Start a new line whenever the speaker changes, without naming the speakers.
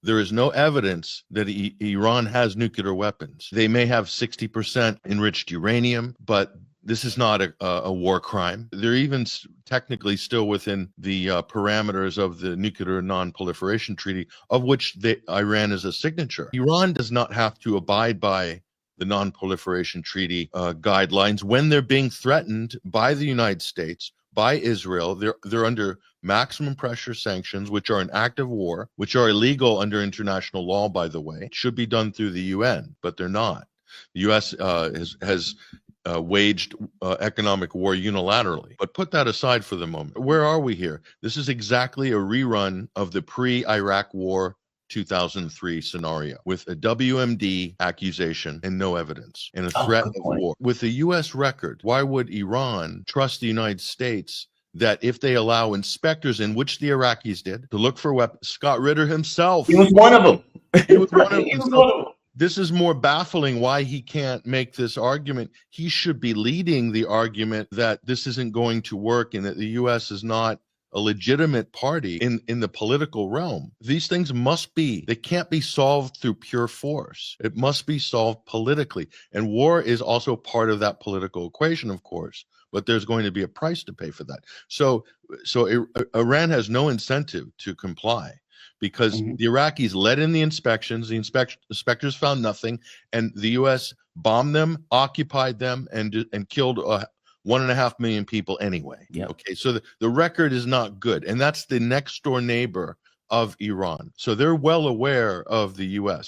There is no evidence that Iran has nuclear weapons. They may have 60% enriched uranium, but this is not a war crime. They're even technically still within the parameters of the Nuclear Non-Proliferation Treaty, of which Iran is a signature. Iran does not have to abide by the Non-Proliferation Treaty guidelines when they're being threatened by the United States, by Israel. They're under maximum pressure sanctions, which are an act of war, which are illegal under international law, by the way. It should be done through the UN, but they're not. The U.S. has waged economic war unilaterally. But put that aside for the moment. Where are we here? This is exactly a rerun of the pre-Iraq War 2003 scenario with a WMD accusation and no evidence and a threat of war. With a U.S. record, why would Iran trust the United States that if they allow inspectors, in which the Iraqis did, to look for weapons? Scott Ritter himself.
He was one of them.
He was one of them. This is more baffling why he can't make this argument. He should be leading the argument that this isn't going to work and that the U.S. is not a legitimate party in the political realm. These things they can't be solved through pure force. It must be solved politically. And war is also part of that political equation, of course, but there's going to be a price to pay for that. So Iran has no incentive to comply, because the Iraqis led in the inspections. The inspectors found nothing, and the U.S. bombed them, occupied them, and killed 1.5 million people anyway.
Yep.
Okay, so the record is not good, and that's the next door neighbor of Iran. So they're well aware of the U.S.